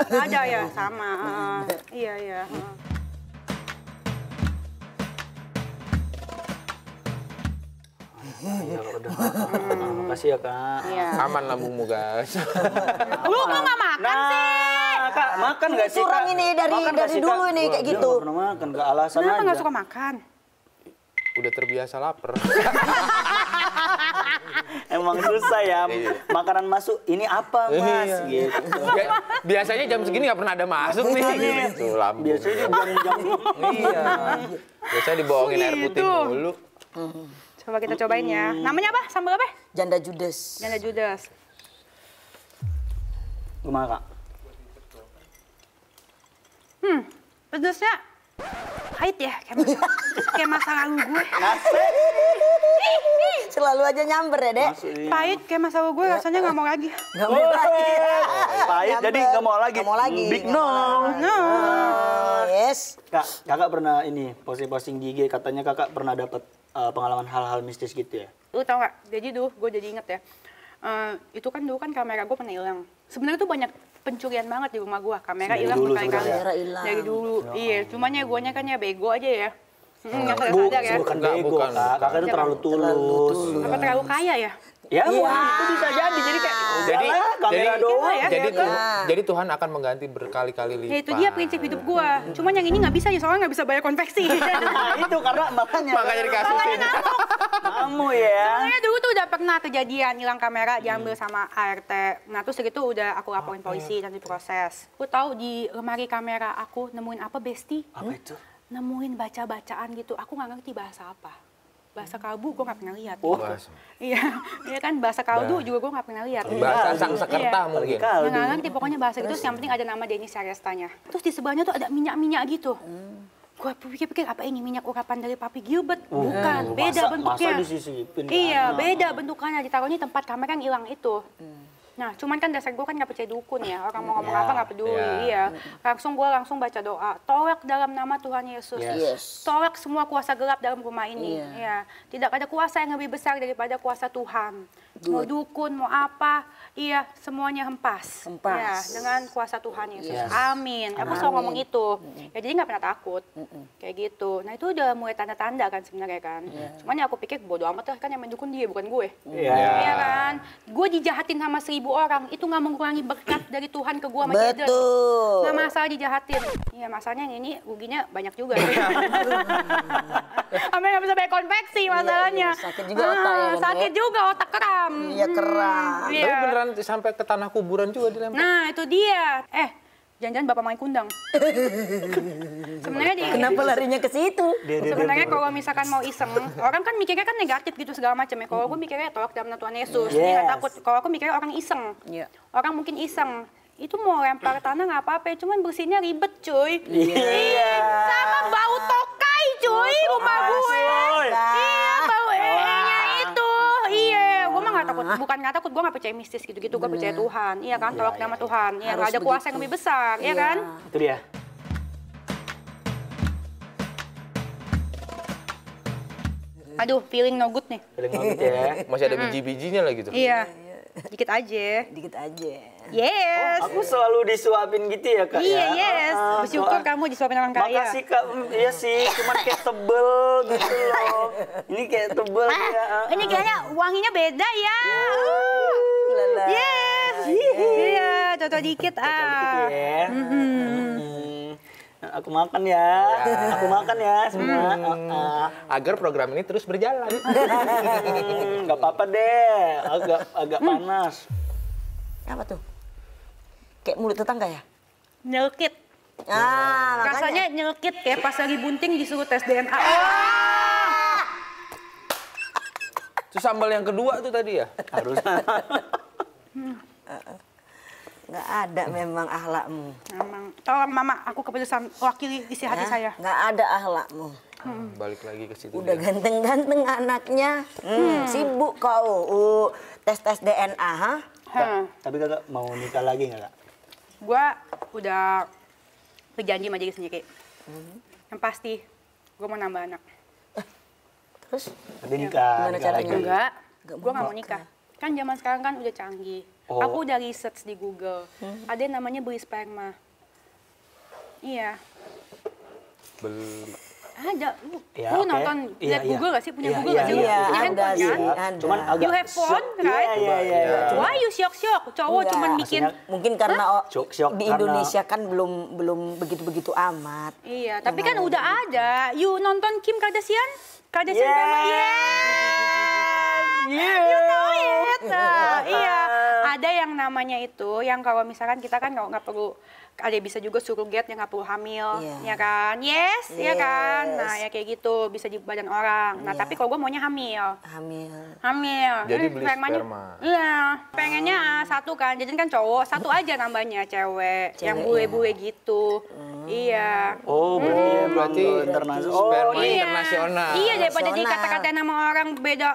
Nggak ada ya, sama. Iya. Ya udah. Makasih ya kak. Iya. Aman lambungmu guys. Lu kok nggak makan sih? Kak makan nggak sih? Surang Kak? ini dari Makan nggak sih, dulu Kak? ini kayak Dia gitu. nggak pernah makan, nggak alasan Kenapa aja. nggak suka makan? Udah terbiasa lapar. Emang susah ya. Makanan masuk, ini apa mas? Gitu. Biasanya jam segini nggak pernah ada masuk nih. Gitu, lambung. Biasanya jam-jam. Iya. Biasanya dibohongin air putih Gitu. dulu. Coba kita cobain ya. Namanya apa? Sambal apa? Janda Judes. Janda Judas. Gimana kak? Pedesnya pahit ya, kayak masa lalu gue. Selalu aja nyamber ya, Dek. Pahit kayak masa lalu gue, rasanya nggak mau lagi. Nggak mau lagi. Pahit jadi nggak mau lagi. Nggak mau lagi. Big Nggak no. No. Yes. Kakak pernah ini posting di IG, katanya kakak pernah dapat pengalaman hal-hal mistis gitu ya? Lu tau nggak? Jadi gue jadi inget ya. Itu kan dulu kan kamera gue pernah hilang. Sebenarnya tuh banyak pencurian banget di rumah gue. Kamera Dari hilang dulu berkali-kali. Kamera hilang. Dari dulu. Iya, cuman ya guanya kan ya bego aja ya. Nggak sadar ya. Bukan Enggak, bego bukan, kak, kakak itu terlalu tulus. Apa terlalu kaya ya? Ya mungkin itu bisa jadi, jadi kayak Jadi kamera doang. ya. jadi Tuhan akan mengganti berkali-kali lipat. Ya itu dia prinsip hidup gue. Cuman yang ini nggak bisa ya, soalnya nggak bisa bayar konveksi. Nah itu karena Makanya dikasusin. kamu ya. Soalnya dulu tuh udah pernah kejadian hilang kamera diambil sama ART. Nah terus itu udah aku laporin polisi dan diproses. Aku tahu di lemari kamera aku nemuin apa Besti? Apa itu? Nemuin baca-bacaan gitu. Aku nggak ngerti bahasa apa. Bahasa kalbu gue nggak pernah lihat. Bahasa. Iya, iya kan bahasa kaldu juga gue nggak pernah lihat. Bahasa sang sekerta Iya. mungkin. Ya, nggak ngerti pokoknya bahasa itu. Yang penting ada nama Denny Sarestanya. Terus di sebelahnya tuh ada minyak-minyak gitu. Gue pikir-pikir apa ini minyak urapan dari Papi Gilbert? Bukan, beda bentuknya. Masa disisipin? Iya, beda bentukannya. Ditaruhnya tempat kamera yang hilang itu. Nah, cuman kan dasar gue kan nggak percaya dukun ya. Orang mau ngomong apa nggak peduli. Iya. Gue langsung baca doa. Tolak dalam nama Tuhan Yesus. Yes. Tolak semua kuasa gelap dalam rumah ini. Iya. Tidak ada kuasa yang lebih besar daripada kuasa Tuhan. Mau dukun, mau apa, iya semuanya hempas. Ya, dengan kuasa Tuhan Yesus. Yes. Amin. Aku selalu ngomong itu. Ya jadi nggak pernah takut. Kayak gitu. Nah itu udah mulai tanda-tanda kan sebenarnya kan. Cuman ya aku pikir bodo amat lah kan yang main dukun dia bukan gue. Iya kan. Gue dijahatin sama 1000 orang itu nggak mengurangi berkat dari Tuhan ke gue sama Jaden. Betul. Nggak masalah dijahatin. Iya masalahnya yang ini ruginya banyak juga. Sampai nggak bisa bayar konveksi masalahnya. Sakit juga otak ya kan, Sakit juga otak keram. Iya keram. Tapi beneran sampai ke tanah kuburan juga dilempar. Nah itu dia. Jangan-jangan Bapak main kundang. Sebenarnya Kenapa larinya ke situ? Sebenarnya kalau misalkan mau iseng, orang kan mikirnya kan negatif gitu segala macam ya. Kalau aku mikirnya tolak dalam nama Tuhan Yesus, dia nggak takut. Kalau aku mikirnya orang iseng, orang mungkin iseng. Itu mau lempar tanah nggak apa-apa, cuman bersihnya ribet cuy. Iya. Sama bau tokai cuy. ih rumah gue. Iya, bau enya itu. Iya, gue mah nggak takut. Bukan nggak takut, gue nggak percaya mistis gitu-gitu. Gue percaya Tuhan. Iya kan, tolak nama Tuhan. Iya, nggak ada kuasa yang lebih besar, iya kan? Itu dia. Aduh, feeling no good nih. Paling banget ya. Masih ada biji-bijinya lah gitu. Iya, dikit aja. Dikit aja. Yes. Aku selalu disuapin gitu ya kak Iya, ya. yes. Bersyukur kamu disuapin orang kaya. Makasih kak, iya sih, cuman kayak tebel gitu loh. Ini kayak tebel ya. Ini kayaknya wanginya beda ya. Lala. Yes. Iya, cocok dikit ah. Ya. Aku makan ya, aku makan ya semua. Agar program ini terus berjalan. Nggak apa-apa deh, agak panas. Apa tuh? Kayak mulut tetangga ya? Nyelkit. Ah, makanya. Rasanya nyelkit kayak pas lagi bunting disuruh tes DNA. Terus sambal yang kedua tuh tadi ya? Harus. Nggak ada memang akhlakmu. Memang, tolong mama, aku keputusan wakili isi hati saya. Nggak ada akhlakmu. Balik lagi ke situ. Udah dia. ganteng-ganteng anaknya. Sibuk kau. Tes-tes DNA, ha? Kak, tapi kakak mau nikah lagi nggak kak? Gua udah berjanji sama diri sendiri. Yang pasti, gua mau nambah anak. Terus? Tapi nikah. Gimana nikah caranya? lagi. Enggak, Nggak gua mau nggak mau nikah. Kan zaman sekarang kan udah canggih. Oh. Aku udah research di Google. Ada yang namanya beli sperma. Iya, Beli. ada. Ya, Lu oke. nonton Iya, liat iya. Google gak sih? Punya Iya, Google iya, gak sih? Lu iya, punya ada handphone sih. kan? Ada. Cuman agak You have phone, right? Iya. Why you syok-syok? Cowok Enggak. cuman bikin... Mungkin karena Syok-syok di karena- Indonesia kan belum begitu-begitu amat. Iya, tapi kan udah ada. You nonton Kim Kardashian? Kardashian Yeah. Family? Yeah. You know it. Nah, iya, ada yang namanya itu, yang kalau misalkan kita kan nggak perlu, ada bisa juga surrogate yang nggak perlu hamil, Iya. ya kan? Yes, ya kan? Yes. Nah, ya kayak gitu, bisa di badan orang. Nah, Iya. tapi kalau gue maunya hamil. Hamil. Jadi beli spermanya- sperma. Iya, pengennya satu kan, jadi kan cowok, satu aja nambahnya cewek, yang bule-bule gitu. Iya. Oh, berarti internasional. Oh, Sperma Iya. internasional. Iya, daripada Nasional. dikata-katain nama orang beda,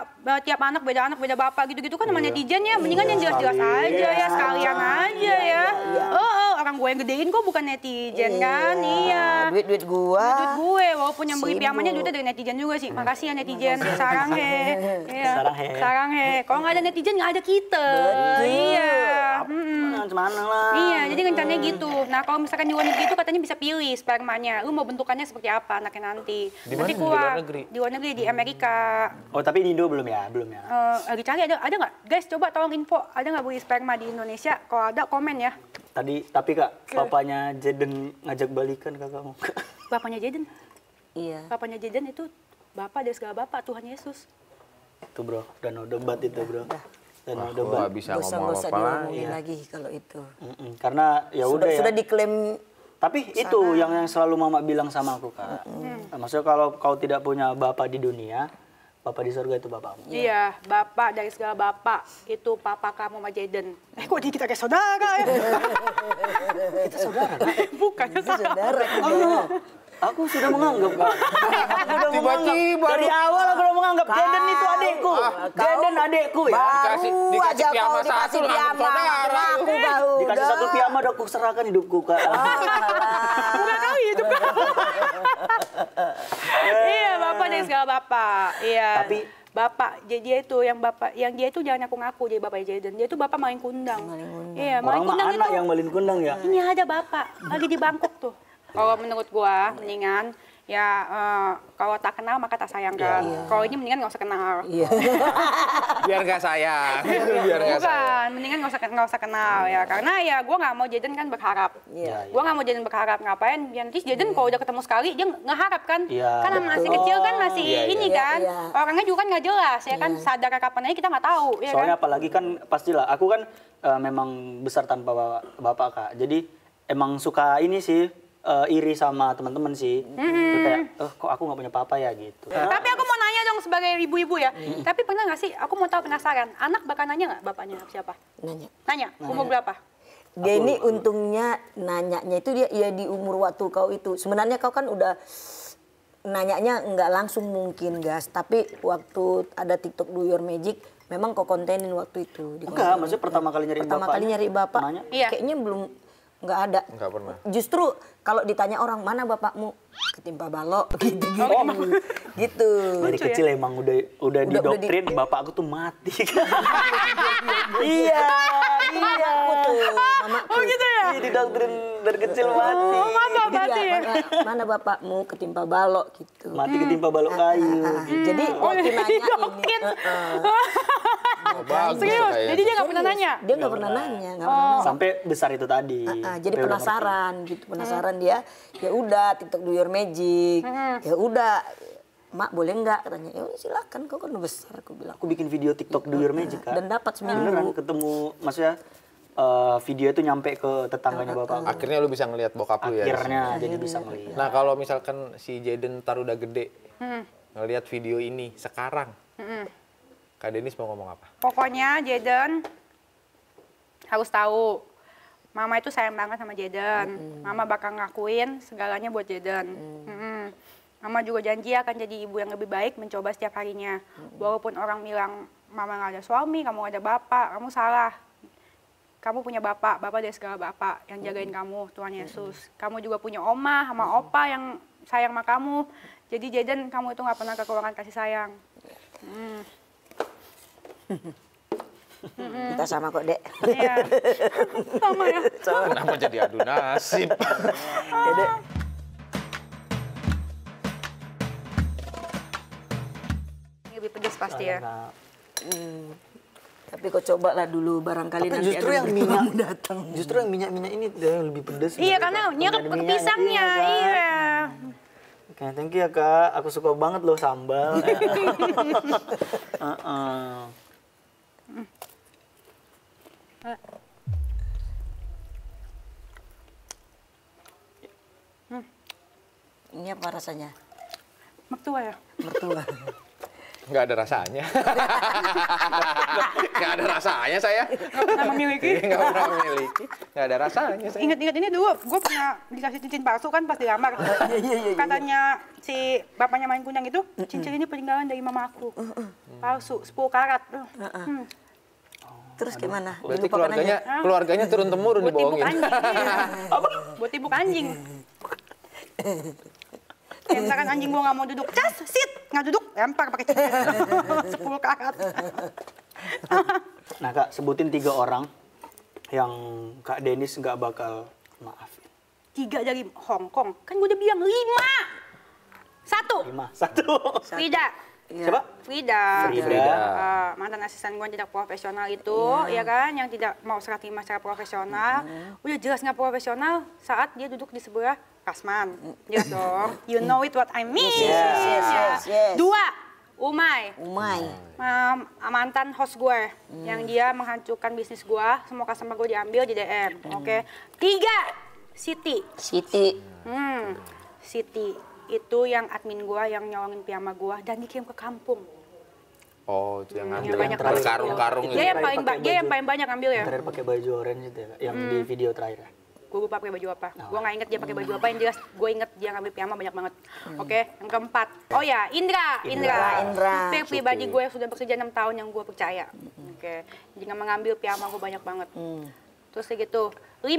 tiap anak, beda bapak gitu-gitu kan sama netizen ya. Mendingan yang jelas-jelas aja ya, sekalian aja ya. Oh, orang gue yang gedein kok bukan netizen kan? Iya. Duit gua. Duit gue, walaupun yang beli Sibuk. piamanya duitnya dari netizen juga sih. Makasih ya netizen, sarang he. Iya. Sarang he. Sarang he. Kalau nggak ada netizen nggak ada kita. Iya. Mana lah. Iya, jadi rencananya gitu. Nah, kalau misalkan di luar negeri itu katanya bisa pilih spermanya. Lu mau bentukannya seperti apa anaknya nanti. Di Nanti mana? Di keluar. luar negeri? Di luar negeri, di Amerika. Oh, tapi di Indo belum ya? Belum ya? Lagi cari ada nggak? Guys, coba tolong info. Ada nggak beli sperma di Indonesia? Kalau ada, komen ya. Tapi kak, papanya Jaden ngajak balikan kakak mau. Bapaknya Jaden. Iya. Bapaknya Jaden itu bapak dari segala bapak, Tuhan Yesus. Itu bro, danau debat itu bro. Danau Wah, debat. gua bisa Gak usah ngomong apa diomongin lagi. lagi kalau itu. Karena ya udah ya. Sudah diklaim. Tapi itu yang selalu mama bilang sama aku kak. Maksudnya kalau kau tidak punya bapak di dunia, bapak di surga itu bapakmu. Iya, bapak dari segala bapak. Itu papa kamu sama Jaden. Kok kita kayak saudara ya? Kita saudara kak. Bukan, Saudara. Aku sudah menganggap kak. Aku udah Tiba-tiba dari awal aku udah menganggap Jaden itu adekku. Jaden adekku ya. Dikasih aja piyama kau dikasih satu, langsung piyama. saudara. Aku kau. Dikasih satu piyama udah aku serahkan hidupku kak. Bukan kali itu kan. Iya, bapak dari segala bapak. Iya. Tapi bapak, dia itu yang dia itu jangan ngaku-ngaku jadi bapaknya Jaden. Dia itu bapak maling kundang. Iya, maling orang mah kundang anak itu. yang malin kundang ya. Ini ada bapak lagi di Bangkok tuh. Kalau menurut gua mendingan ya kalau tak kenal maka tak sayang kan. Kalau ini mendingan nggak usah kenal. Iya. Biar nggak sayang. Biar nggak sayang. Bukan, mendingan nggak usah kenal ya. Karena ya gue nggak mau Jaden kan berharap. Iya. Gue nggak mau Jaden berharap ngapain. Ya nanti Jaden kalau udah ketemu sekali dia ngeharap kan. Iya, Kan masih betul. kecil kan masih ini Iya, kan. iya. Orangnya juga kan nggak jelas ya kan. Sadar kapan aja kita nggak tahu ya Soalnya kan. apalagi kan pastilah aku kan memang besar tanpa bapak kak. Jadi emang suka ini sih iri sama teman-teman sih. Kayak kok aku nggak punya papa ya gitu. Tapi aku mau nanya dong sebagai ibu-ibu ya. Tapi pernah nggak sih? Aku mau tahu penasaran. Anak bakal nanya nggak bapaknya siapa? Nanya. Nanya. Umur berapa? Dia ini untungnya nanyanya itu dia ya di umur waktu kau itu. Sebenarnya kau kan udah nanyanya nggak langsung mungkin gas, tapi waktu ada TikTok Do Your Magic memang kok kontenin waktu itu. Enggak, maksudnya pertama kali nyari pertama bapak. kali nyari bapak, Nanya? Iya. kayaknya belum nggak ada. Nggak pernah. Justru kalau ditanya orang mana bapakmu, ketimpa balok gitu. Gitu. Dari Lucu ya? kecil emang udah didoktrin bapak aku tuh mati. Iya. Mamaku tuh, mamaku. Oh gitu ya? Iya, didoktrin dari kecil mati. Oh, mama berarti ya? Mana bapakmu ketimpa balok gitu. Mati ketimpa balok kayu. Jadi waktu nanya ini, Didoktrin. Oh, bagus Serius? kayak Jadi dia nggak pernah nanya? dia nggak pernah nanya, nggak pernah nanya. Sampai besar itu tadi. Jadi Sampai udah penasaran gitu, penasaran dia. Ya udah TikTok Do Your Magic. Ya udah, Mak boleh nggak katanya? Ya udah, silakan, kau kan udah besar, aku bilang. Aku bikin video TikTok Do Your Magic, Kak. Dan dapat seminggu. Beneran ketemu, maksudnya video itu nyampe ke tetangganya bapak aku. Akhirnya lu bisa ngelihat bokap lu ya. Akhirnya jadi bisa melihat. Nah kalau misalkan si Jaden ntar udah gede, ngelihat video ini sekarang, Kak Denis mau ngomong apa? Pokoknya Jaden harus tahu, Mama itu sayang banget sama Jaden. Mama bakal ngakuin segalanya buat Jaden. Mama juga janji akan jadi ibu yang lebih baik, mencoba setiap harinya. Walaupun orang bilang Mama nggak ada suami, kamu nggak ada bapak, kamu salah. Kamu punya bapak dari segala bapak yang jagain kamu, Tuhan Yesus. Kamu juga punya oma sama opa yang sayang sama kamu. Jadi Jaden, kamu itu nggak pernah kekurangan kasih sayang. Kita sama kok, Dek. Iya. Sama ya. Kenapa jadi adu nasib? Ya, Dek. Ini lebih pedas pasti ya. Nah, Tapi kok cobalah dulu, barangkali tapi nanti justru ada yang lebih minyak datang. Justru yang minyak ini yang lebih pedes. Iya, karena nyerap ke pisangnya. Iya. Oke, thank you ya Kak. Aku suka banget loh sambal. Ini apa rasanya? Mertua ya. Mertua. Nggak ada rasanya. Nggak ada rasanya saya. Nggak pernah memiliki. Nggak pernah memiliki. Nggak ada rasanya saya. Ingat-ingat ini dulu, gue pernah dikasih cincin palsu kan pas dilamar. Katanya si bapaknya Main Kundang itu, cincin ini peninggalan dari mama aku. Palsu, 10 karat. Terus gimana? Berarti Dilupakan aja. keluarganya turun-temurun Buat tibuk dibohongin. anjing. Apa? Buat tibuk anjing. Kayak misalkan anjing gue nggak mau duduk, cas, sit, nggak duduk, lempar pakai cincin. 10 karat. Nah Kak, sebutin 3 orang yang Kak Denis nggak bakal maafin. 3 dari Hong Kong, kan gue udah bilang 5. 1, 1. Frida. Siapa? Frida. Frida. Mantan asisten gue yang tidak profesional itu, ya kan, yang tidak mau serah terima secara profesional. Udah jelas nggak profesional saat dia duduk di sebelah Kasman. Jelas dong. You know it what I mean. Yes. 2, Umay. Mantan host gue, yang dia menghancurkan bisnis gue, semua customer gue diambil di DM. Oke. 3, Siti. Siti. Siti itu yang admin gue, yang nyolongin piyama gue dan dikirim ke kampung. Oh, itu yang Yang ngambil banyak karung-karung itu. Dia yang paling banyak ambil ya. Terakhir pakai baju orange itu ya, Kak, yang di video terakhir. Gue lupa pakai baju apa. Gue nggak inget dia pakai baju apa. Yang jelas gue inget dia ngambil piyama banyak banget. Oke. Yang keempat. Oh ya, Indra. Supir pribadi gue yang sudah bekerja 6 tahun yang gue percaya. Oke. Dia mengambil piyama gue banyak banget. Terus kayak gitu. 5.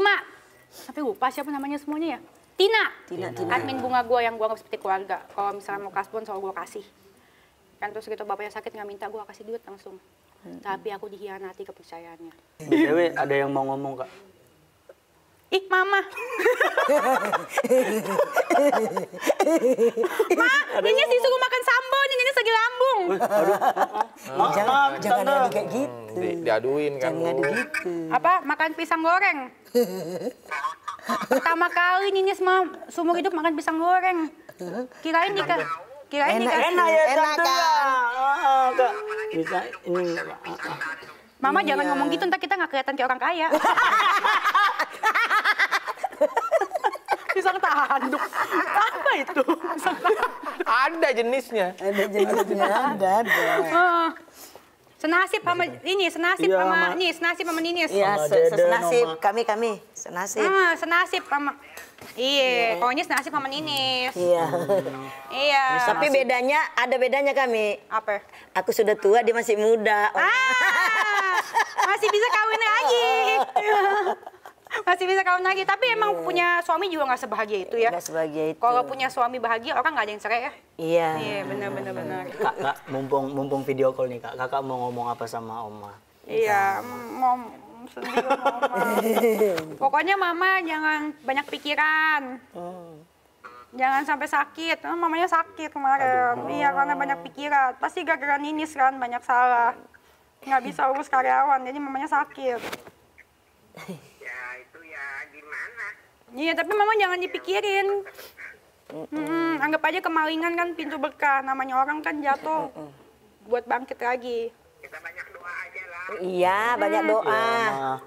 Sampai lupa siapa namanya semuanya ya. Tina. Admin bunga gue yang gue nggak seperti keluarga. Kalau misalnya mau kasbon selalu gue kasih. Kan terus gitu bapaknya sakit nggak minta, gue kasih duit langsung. Tapi aku dikhianati kepercayaannya. BTW ada yang mau ngomong Kak? Ih, Mama. Ma, ini sih suruh makan sambal, ini lagi lambung. Jangan ngadu kayak gitu. Diaduin kan. Jangan ngadu gitu. Apa? Makan pisang goreng. Pertama kali Ninis seumur hidup makan pisang goreng. Kirain nikah. Enak ya, enak kan? Kak. Bisa ini. Mama jangan ngomong gitu, ntar kita nggak kelihatan kayak orang kaya. Pisang tanduk. Apa itu? Pisang tanduk. Ada jenisnya. Ada jenisnya, ada. Senasib sama ini, senasib Iya, sama Ma. ini, senasib sama Ninis. Iya, Sama Deden, senasib. sama- Kami senasib. Senasib sama iya, kalau ini senasib sama Ninis. Iya. Iya. Tapi ada bedanya kami. Apa? Aku sudah tua, dia masih muda. Masih bisa kawin lagi. Masih bisa kawin lagi, tapi emang punya suami juga nggak sebahagia itu ya. Nggak sebahagia itu. Kalau punya suami bahagia, orang nggak ada yang cerai ya. Iya. Iya, benar. Kak, mumpung video call nih kak, kakak mau ngomong apa sama Oma? Iya, mau sendiri mama. Pokoknya mama jangan banyak pikiran. Jangan sampai sakit. Mamanya sakit kemarin. Iya, karena banyak pikiran. Pasti gara-gara Ninis kan, banyak salah. Nggak bisa urus karyawan, jadi mamanya sakit. Ya itu ya gimana? Iya, tapi mama jangan dipikirin. Anggap aja kemalingan kan pintu berkah. Namanya orang kan jatuh buat bangkit lagi. Kita banyak doa aja lah. Iya, banyak doa. Oma.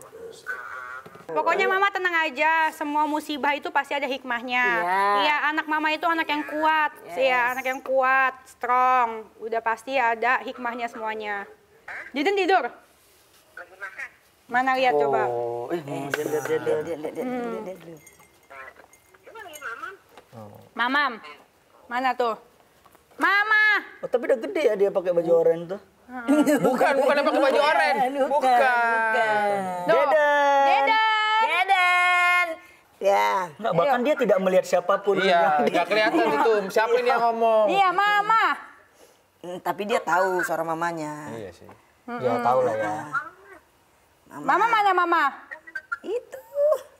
Pokoknya mama tenang aja, semua musibah itu pasti ada hikmahnya. Iya. Iya, anak mama itu anak yang kuat. Iya, anak yang kuat, strong. Udah pasti ada hikmahnya semuanya. Diden tidur. Lagi makan. Mana lihat coba. Oh, lihat. Lihat. Coba lagi mama. Mamam. Mana tuh? Mama. Oh, tapi udah gede ya dia pakai baju oranye tuh. Bukan yang pakai baju oranye. Bukan. Deden. Deden. Ya. Enggak, bahkan dia tidak melihat siapapun. Iya, nggak kelihatan itu. Siapa ini yang ngomong? Iya, mama. Tapi dia tahu suara mamanya. Iya sih. Ya tahu lah ya. Mama mana mama? Itu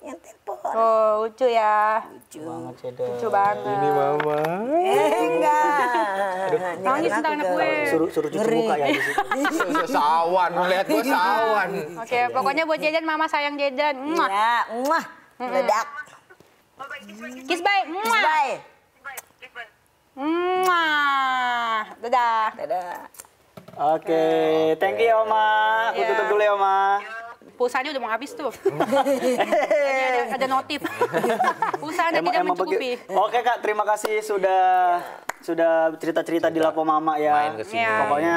yang telepon. Oh, lucu ya. Banget sih deh. Lucu banget. Ini mama. Enggak. Nangis ntar anak gue. Suruh cuci muka ya di situ. Sawan, lihat gua sawan. Oke, pokoknya buat Deden, mama sayang Deden. Muah. Ya, muah. Meledak. Oh baik, kiss bye. Kiss bye. Muah. Bye. Kiss bye. Muah. Dadah. Dadah. Oke, thank you ya Oma. Aku Iya. tutup dulu ya Oma. Pulsanya udah mau habis tuh. Tadi ada notif. Pulsanya tidak mencukupi. Oke Kak, terima kasih sudah cerita-cerita di Lapo Mama ya. Main ke sini. Iya. Pokoknya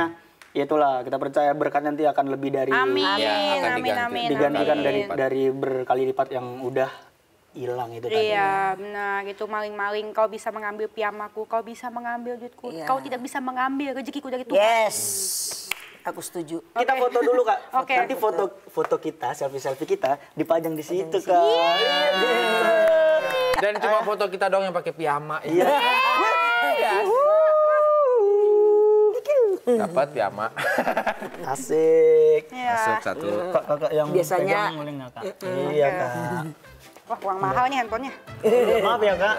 itulah kita percaya berkat nanti akan lebih dari Amin. Ya, akan Amin. diganti. Amin. digantikan Amin. dari berkali lipat yang udah hilang itu tadi. Iya, benar. Itu maling-maling. Kau bisa mengambil piyamaku, kau bisa mengambil duitku. Iya. Kau tidak bisa mengambil rezekiku dari Tuhan. Yes. Aku setuju. Kita foto dulu Kak. Oke. Nanti foto kita, selfie kita dipajang di situ Kak. Dan cuma foto kita dong yang pakai piyama. Iya. Dapat piyama. Asik. Iya. Masuk satu. Kakak yang Biasanya- pegang boleh nggak Kak? Iya Kak. Wah, uang mahal nih handphonenya. Maaf ya Kak.